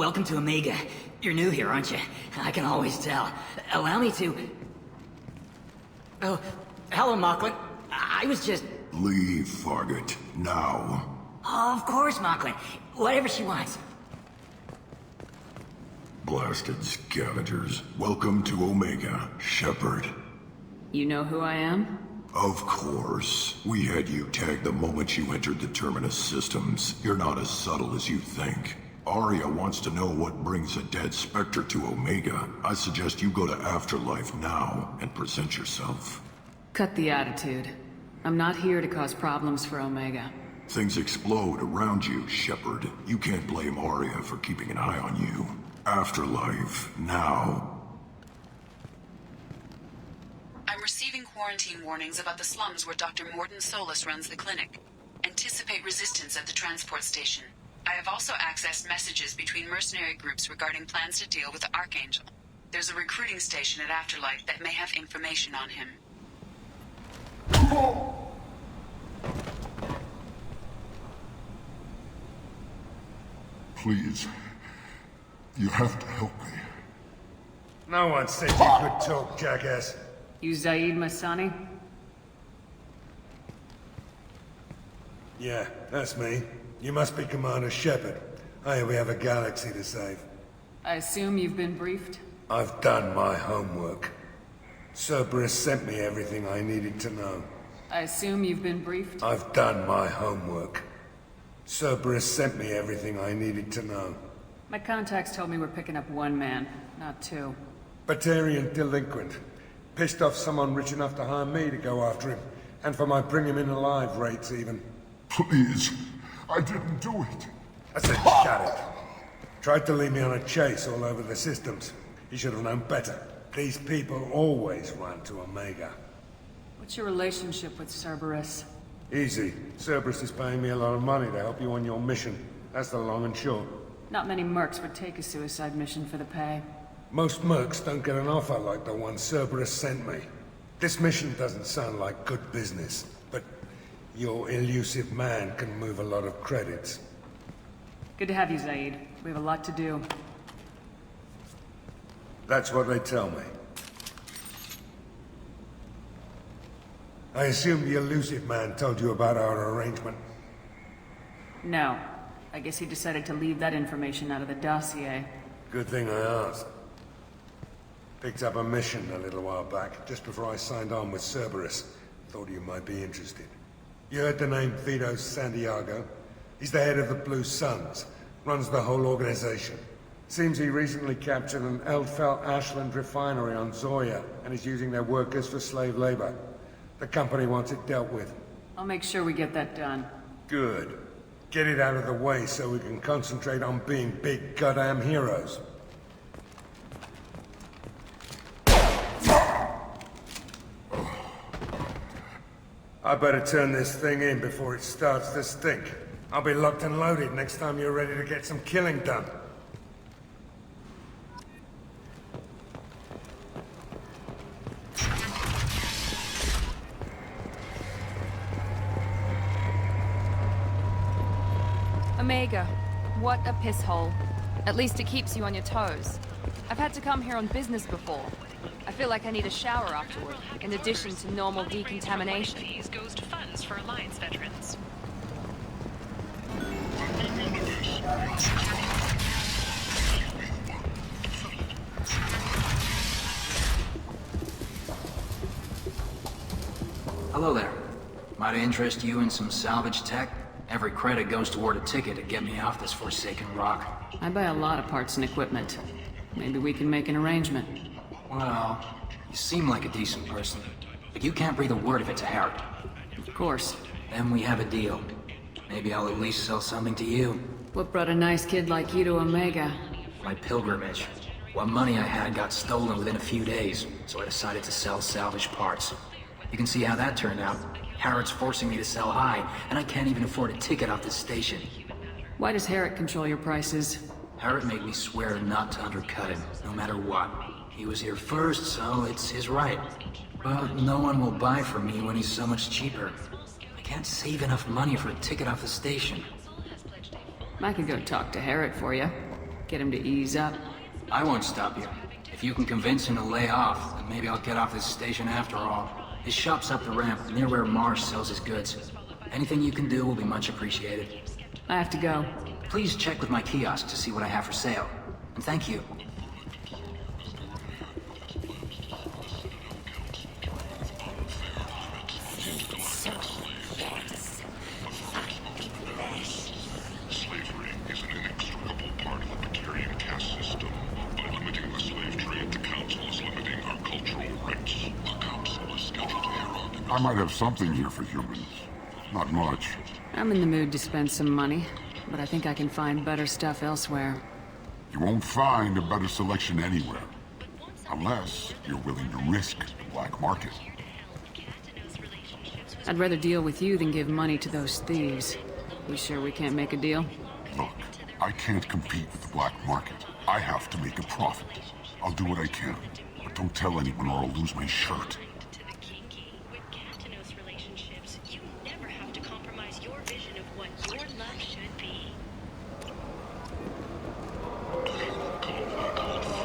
Welcome to Omega. You're new here, aren't you? I can always tell. Allow me to... Oh, hello, Mocklin. I was just... Leave, Fargate. Now. Oh, of course, Mocklin. Whatever she wants. Blasted scavengers. Welcome to Omega, Shepard. You know who I am? Of course. We had you tagged the moment you entered the Terminus systems. You're not as subtle as you think. Aria wants to know what brings a dead Spectre to Omega. I suggest you go to Afterlife now and present yourself. Cut the attitude. I'm not here to cause problems for Omega. Things explode around you, Shepard. You can't blame Aria for keeping an eye on you. Afterlife, now. I'm receiving quarantine warnings about the slums where Dr. Mordin Solus runs the clinic. Anticipate resistance at the transport station. I have also accessed messages between mercenary groups regarding plans to deal with the Archangel. There's a recruiting station at Afterlife that may have information on him. Please. You have to help me. No one said you could talk, jackass. You Zaid Masani? Yeah, that's me. You must be Commander Shepard. Hey, we have a galaxy to save. I assume you've been briefed? I've done my homework. Cerberus sent me everything I needed to know. I assume you've been briefed? I've done my homework. Cerberus sent me everything I needed to know. My contacts told me we're picking up one man, not two. Batarian delinquent. Pissed off someone rich enough to hire me to go after him. And for my bring him in alive rates even. Please. I didn't do it. I said shut it. Tried to lead me on a chase all over the systems. He should have known better. These people always run to Omega. What's your relationship with Cerberus? Easy. Cerberus is paying me a lot of money to help you on your mission. That's the long and short. Not many mercs would take a suicide mission for the pay. Most mercs don't get an offer like the one Cerberus sent me. This mission doesn't sound like good business, but your elusive man can move a lot of credits. Good to have you, Zaid. We have a lot to do. That's what they tell me. I assume the elusive man told you about our arrangement. No. I guess he decided to leave that information out of the dossier. Good thing I asked. Picked up a mission a little while back, just before I signed on with Cerberus. Thought you might be interested. You heard the name Vito Santiago? He's the head of the Blue Suns. Runs the whole organization. Seems he recently captured an Eldfell Ashland refinery on Zoya and is using their workers for slave labor. The company wants it dealt with. I'll make sure we get that done. Good. Get it out of the way so we can concentrate on being big goddamn heroes. I better turn this thing in before it starts to stink. I'll be locked and loaded next time you're ready to get some killing done. Omega, what a piss hole. At least it keeps you on your toes. I've had to come here on business before. I feel like I need a shower afterward, in addition to normal decontamination. Fees goes to funds for Alliance veterans. Hello there. Might I interest you in some salvage tech? Every credit goes toward a ticket to get me off this forsaken rock. I buy a lot of parts and equipment. Maybe we can make an arrangement. Well, you seem like a decent person, but you can't breathe a word of it to Harry. Of course. Then we have a deal. Maybe I'll at least sell something to you. What brought a nice kid like you to Omega? My pilgrimage. What money I had got stolen within a few days, so I decided to sell salvage parts. You can see how that turned out. Harrod's forcing me to sell high, and I can't even afford a ticket off this station. Why does Herrick control your prices? Harrod made me swear not to undercut him, no matter what. He was here first, so it's his right. But no one will buy from me when he's so much cheaper. I can't save enough money for a ticket off the station. I could go talk to Herrick for you. Get him to ease up. I won't stop you. If you can convince him to lay off, then maybe I'll get off this station after all. His shop's up the ramp, near where Marsh sells his goods. Anything you can do will be much appreciated. I have to go. Please check with my kiosk to see what I have for sale. And thank you. Slavery is an inextricable part of the Precarian caste system. By limiting the slave trade, the Council is limiting our cultural rights. The Council is scheduled to hear arguments. I might have something here for humans. Not much. I'm in the mood to spend some money, but I think I can find better stuff elsewhere. You won't find a better selection anywhere. Unless you're willing to risk the black market. I'd rather deal with you than give money to those thieves. You sure we can't make a deal? Look, I can't compete with the black market. I have to make a profit. I'll do what I can, but don't tell anyone or I'll lose my shirt. To the kinky with Katanos relationships, you never have to compromise your vision of what your love should be.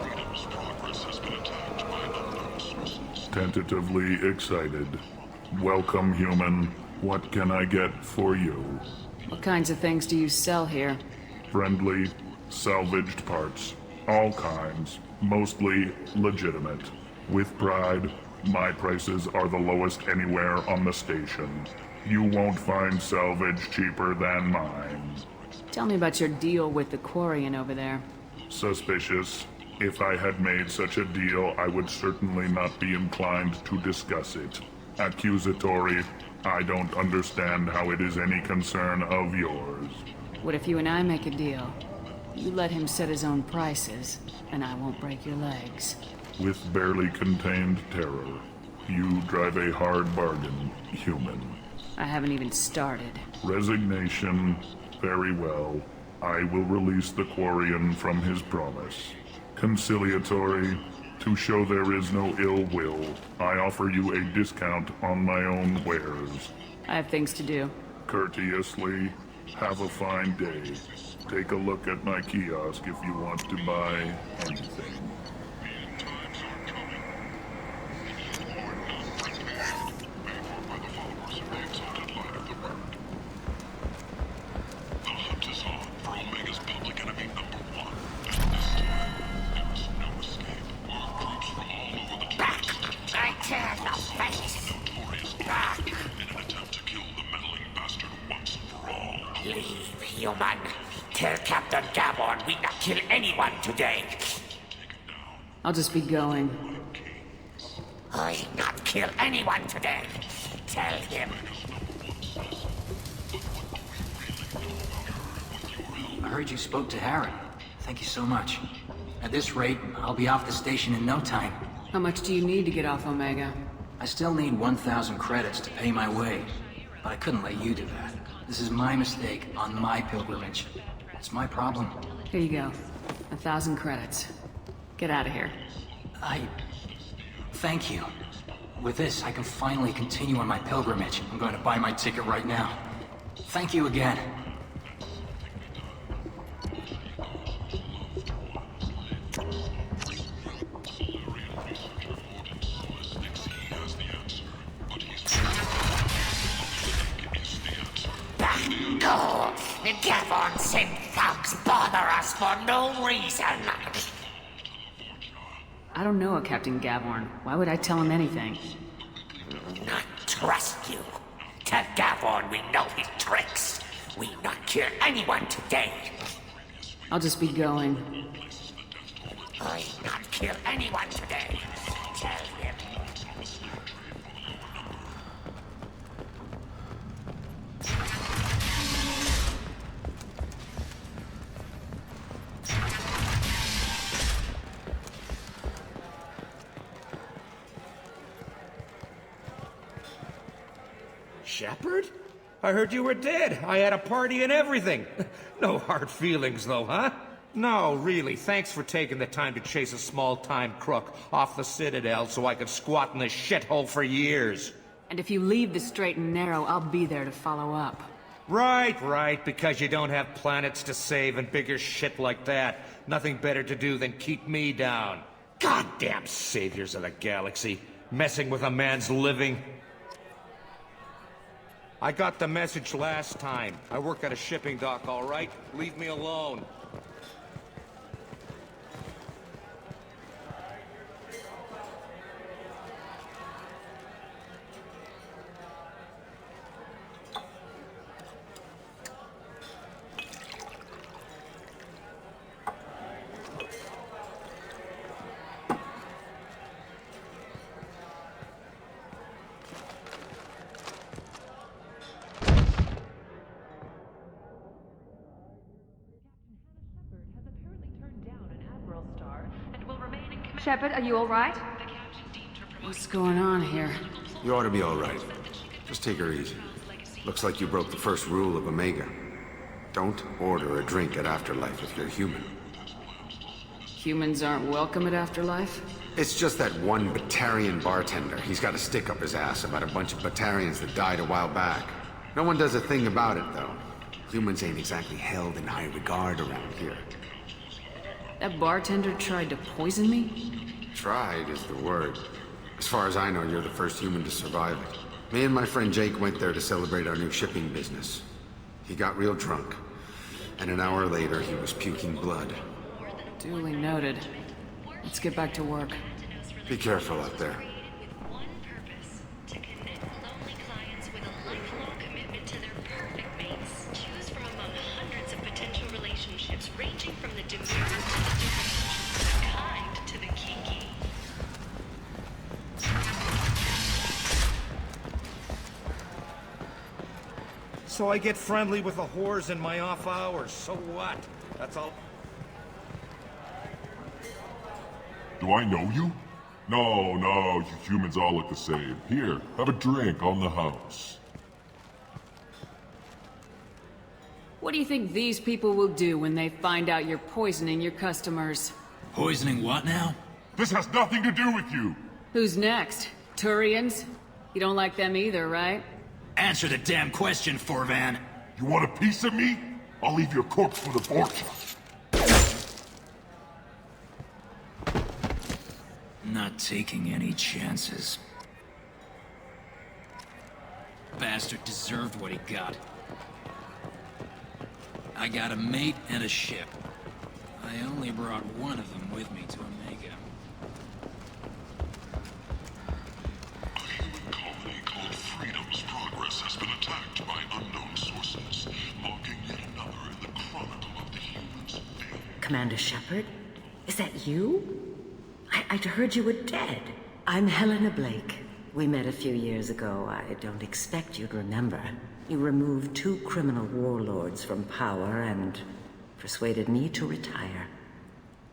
Freedom's progress has been attacked by unknown sources. Tentatively excited. Welcome, human. What can I get for you? What kinds of things do you sell here? Friendly, salvaged parts. All kinds. Mostly legitimate. With pride, my prices are the lowest anywhere on the station. You won't find salvage cheaper than mine. Tell me about your deal with the Quarian over there. Suspicious. If I had made such a deal, I would certainly not be inclined to discuss it. Accusatory. I don't understand how it is any concern of yours. What if you and I make a deal? You let him set his own prices, and I won't break your legs. With barely contained terror, you drive a hard bargain, human. I haven't even started. Resignation. Very well. I will release the Quarian from his promise. Conciliatory. To show there is no ill will, I offer you a discount on my own wares. I have things to do. Courteously, have a fine day. Take a look at my kiosk if you want to buy anything. The hunt is on for Omega's public enemy #1. And this time, there is no escape. Groups from all over the place. I tear the face. Notorious in an attempt to kill the meddling bastard once and for all. Leave, human. Tell Captain Gabon we not kill anyone today. I'll just be going. I not kill anyone today. Tell him. I heard you spoke to Harry. Thank you so much. At this rate, I'll be off the station in no time. How much do you need to get off Omega? I still need 1,000 credits to pay my way, but I couldn't let you do that. This is my mistake on my pilgrimage. It's my problem. Here you go. 1,000 credits. Get out of here. Thank you. With this, I can finally continue on my pilgrimage. I'm going to buy my ticket right now. Thank you again. No! Gavon sent thugs bother us for no reason! I don't know a Captain Gavorn. Why would I tell him anything? Not trust you. Tell Gavon we know his tricks. We not kill anyone today. I'll just be going. I not kill anyone today. Tell him. Shepard? I heard you were dead. I had a party and everything. No hard feelings, though, huh? No, really. Thanks for taking the time to chase a small-time crook off the Citadel so I could squat in this shithole for years. And if you leave the straight and narrow, I'll be there to follow up. Right, because you don't have planets to save and bigger shit like that. Nothing better to do than keep me down. Goddamn saviors of the galaxy. Messing with a man's living. I got the message last time. I work at a shipping dock, all right? Leave me alone. Shepard, are you all right? What's going on here? You ought to be all right. Just take her easy. Looks like you broke the first rule of Omega. Don't order a drink at Afterlife if you're human. Humans aren't welcome at Afterlife? It's just that one Batarian bartender. He's got a stick up his ass about a bunch of Batarians that died a while back. No one does a thing about it, though. Humans ain't exactly held in high regard around here. That bartender tried to poison me? Tried is the word. As far as I know, you're the first human to survive it. Me and my friend Jake went there to celebrate our new shipping business. He got real drunk, and an hour later he was puking blood. Duly noted. Let's get back to work. Be careful out there. Ranging from the demure to the kind to the kinky. So I get friendly with the whores in my off hours. So what? That's all. Do I know you? No, you humans all look the same. Here, have a drink on the house. What do you think these people will do when they find out you're poisoning your customers? Poisoning what now? This has nothing to do with you! Who's next? Turians? You don't like them either, right? Answer the damn question, Forvan. You want a piece of me? I'll leave your corpse for the Vorcha. Not taking any chances. Bastard deserved what he got. I got a mate and a ship. I only brought one of them with me to Omega. A human colony called Freedom's Progress has been attacked by unknown sources, marking yet another in the chronicle of the humans' failure. Commander Shepard? Is that you? I'd heard you were dead. I'm Helena Blake. We met a few years ago. I don't expect you'd remember. You removed 2 criminal warlords from power and persuaded me to retire.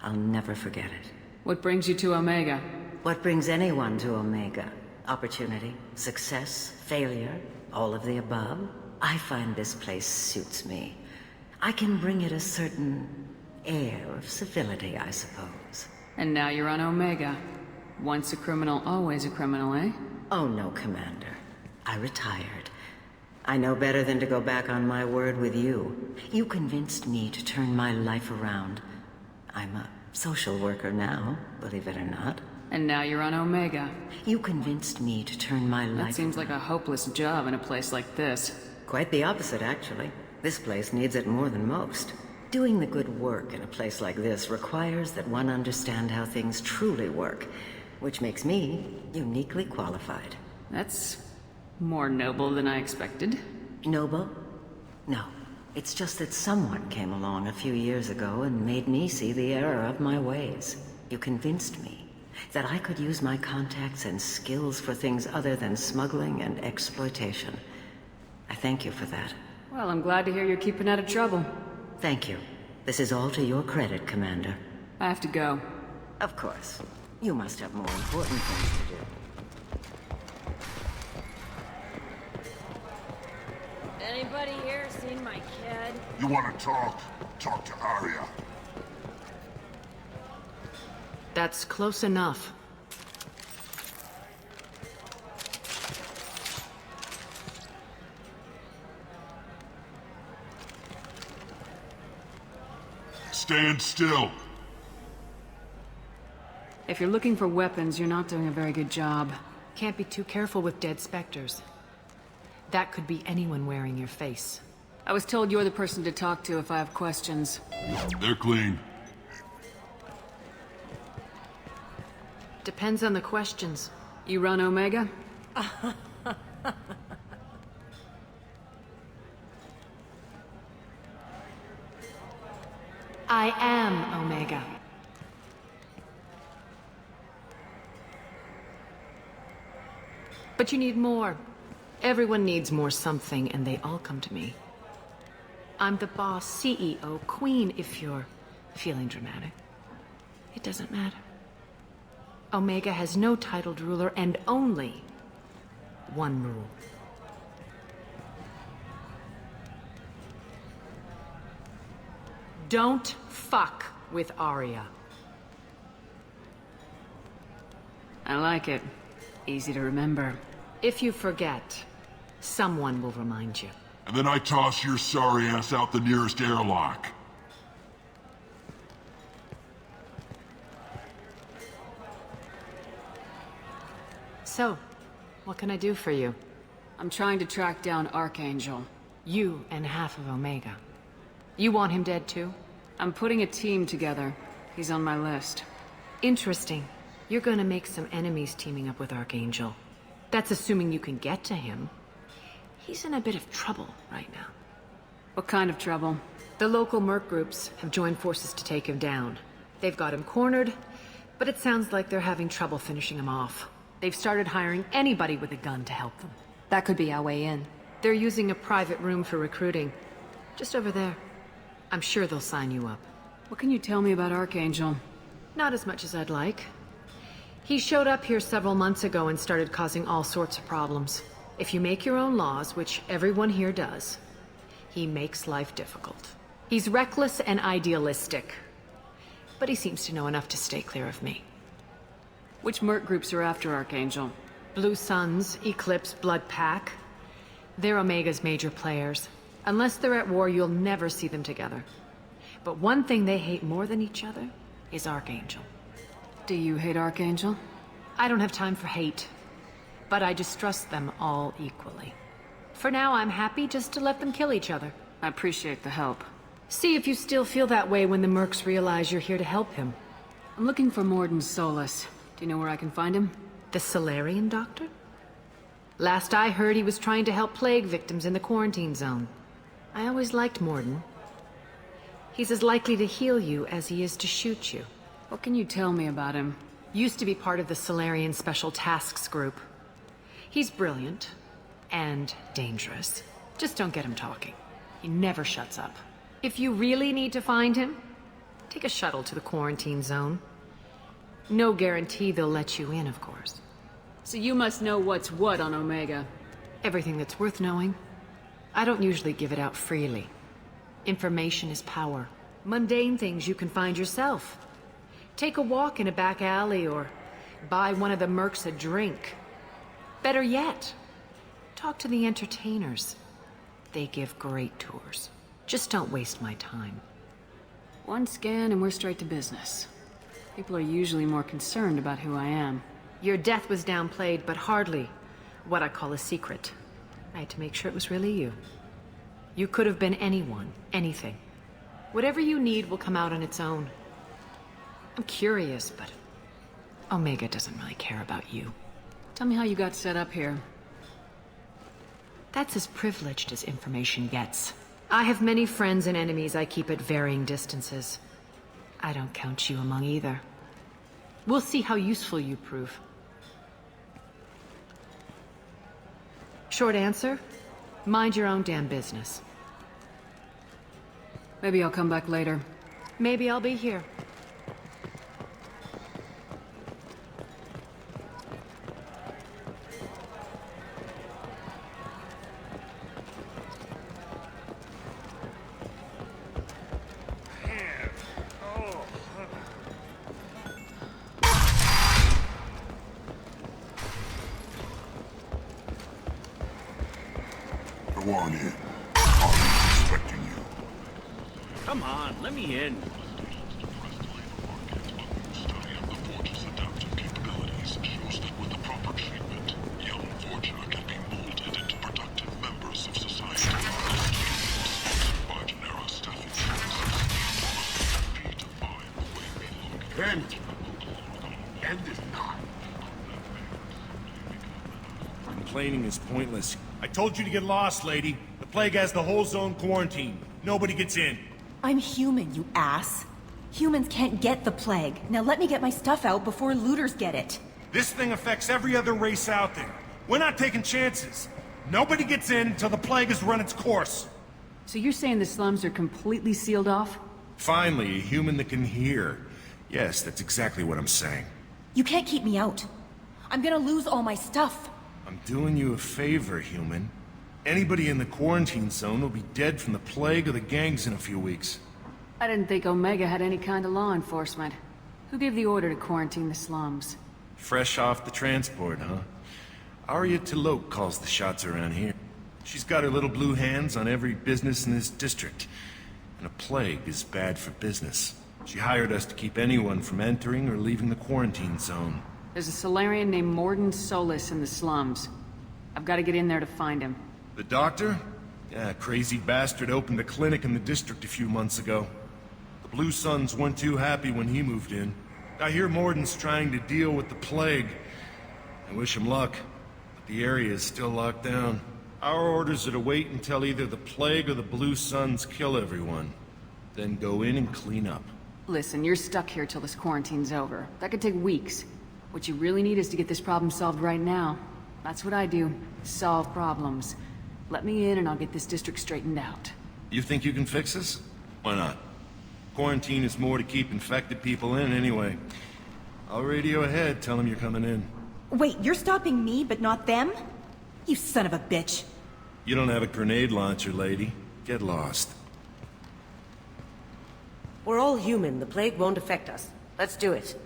I'll never forget it. What brings you to Omega? What brings anyone to Omega? Opportunity, success, failure, all of the above. I find this place suits me. I can bring it a certain air of civility, I suppose. And now you're on Omega. Once a criminal, always a criminal, eh? Oh no, Commander. I retired. I know better than to go back on my word with you. You convinced me to turn my life around. I'm a social worker now, believe it or not. And now you're on Omega. You convinced me to turn my life That seems like a hopeless job in a place like this. Quite the opposite, actually. This place needs it more than most. Doing the good work in a place like this requires that one understand how things truly work, which makes me uniquely qualified. That's more noble than I expected. Noble? No. It's just that someone came along a few years ago and made me see the error of my ways. You convinced me that I could use my contacts and skills for things other than smuggling and exploitation. I thank you for that. Well, I'm glad to hear you're keeping out of trouble. Thank you. This is all to your credit, Commander. I have to go. Of course. You must have more important things to do. Anybody here seen my kid? You want to talk? Talk to Arya. That's close enough. Stand still. If you're looking for weapons, you're not doing a very good job. Can't be too careful with dead specters. That could be anyone wearing your face. I was told you're the person to talk to if I have questions. They're clean. Depends on the questions. You run Omega? I am Omega. But you need more. Everyone needs more something, and they all come to me. I'm the boss, CEO, queen, if you're feeling dramatic. It doesn't matter. Omega has no titled ruler and only one rule. Don't fuck with Arya. I like it. Easy to remember. If you forget, someone will remind you. And then I toss your sorry ass out the nearest airlock. So, what can I do for you? I'm trying to track down Archangel. You and half of Omega. You want him dead too? I'm putting a team together. He's on my list. Interesting. You're gonna make some enemies teaming up with Archangel. That's assuming you can get to him. He's in a bit of trouble right now. What kind of trouble? The local merc groups have joined forces to take him down. They've got him cornered, but it sounds like they're having trouble finishing him off. They've started hiring anybody with a gun to help them. That could be our way in. They're using a private room for recruiting. Just over there. I'm sure they'll sign you up. What can you tell me about Archangel? Not as much as I'd like. He showed up here several months ago and started causing all sorts of problems. If you make your own laws, which everyone here does, he makes life difficult. He's reckless and idealistic. But he seems to know enough to stay clear of me. Which merc groups are after Archangel? Blue Suns, Eclipse, Blood Pack. They're Omega's major players. Unless they're at war, you'll never see them together. But one thing they hate more than each other is Archangel. Do you hate Archangel? I don't have time for hate. But I distrust them all equally. For now, I'm happy just to let them kill each other. I appreciate the help. See if you still feel that way when the mercs realize you're here to help him. I'm looking for Mordin Solus. Do you know where I can find him? The Salarian doctor? Last I heard, he was trying to help plague victims in the quarantine zone. I always liked Mordin. He's as likely to heal you as he is to shoot you. What can you tell me about him? Used to be part of the Salarian Special Tasks Group. He's brilliant. And dangerous. Just don't get him talking. He never shuts up. If you really need to find him, take a shuttle to the quarantine zone. No guarantee they'll let you in, of course. So you must know what's what on Omega. Everything that's worth knowing. I don't usually give it out freely. Information is power. Mundane things you can find yourself. Take a walk in a back alley or buy one of the mercs a drink. Better yet, talk to the entertainers. They give great tours. Just don't waste my time. One scan and we're straight to business. People are usually more concerned about who I am. Your death was downplayed, but hardly what I call a secret. I had to make sure it was really you. You could have been anyone, anything. Whatever you need will come out on its own. I'm curious, but Omega doesn't really care about you. Tell me how you got set up here. That's as privileged as information gets. I have many friends and enemies I keep at varying distances. I don't count you among either. We'll see how useful you prove. Short answer? Mind your own damn business. Maybe I'll come back later. Maybe I'll be here. Go on in. I'm expecting you. Come on, let me in. End is not. Complaining is pointless. I told you to get lost, lady. The plague has the whole zone quarantined. Nobody gets in. I'm human, you ass. Humans can't get the plague. Now let me get my stuff out before looters get it. This thing affects every other race out there. We're not taking chances. Nobody gets in until the plague has run its course. So you're saying the slums are completely sealed off? Finally, a human that can hear. Yes, that's exactly what I'm saying. You can't keep me out. I'm gonna lose all my stuff. I'm doing you a favor, human. Anybody in the quarantine zone will be dead from the plague or the gangs in a few weeks. I didn't think Omega had any kind of law enforcement. Who gave the order to quarantine the slums? Fresh off the transport, huh? Arya T'Loak calls the shots around here. She's got her little blue hands on every business in this district. And a plague is bad for business. She hired us to keep anyone from entering or leaving the quarantine zone. There's a Solarian named Morden Solis in the slums. I've got to get in there to find him. The doctor? Yeah, crazy bastard opened a clinic in the district a few months ago. The Blue Suns weren't too happy when he moved in. I hear Morden's trying to deal with the plague. I wish him luck, but the area is still locked down. Our orders are to wait until either the plague or the Blue Suns kill everyone. Then go in and clean up. Listen, you're stuck here till this quarantine's over. That could take weeks. What you really need is to get this problem solved right now. That's what I do. Solve problems. Let me in and I'll get this district straightened out. You think you can fix this? Why not? Quarantine is more to keep infected people in anyway. I'll radio ahead, tell them you're coming in. Wait, you're stopping me, but not them? You son of a bitch. You don't have a grenade launcher, lady. Get lost. We're all human. The plague won't affect us. Let's do it.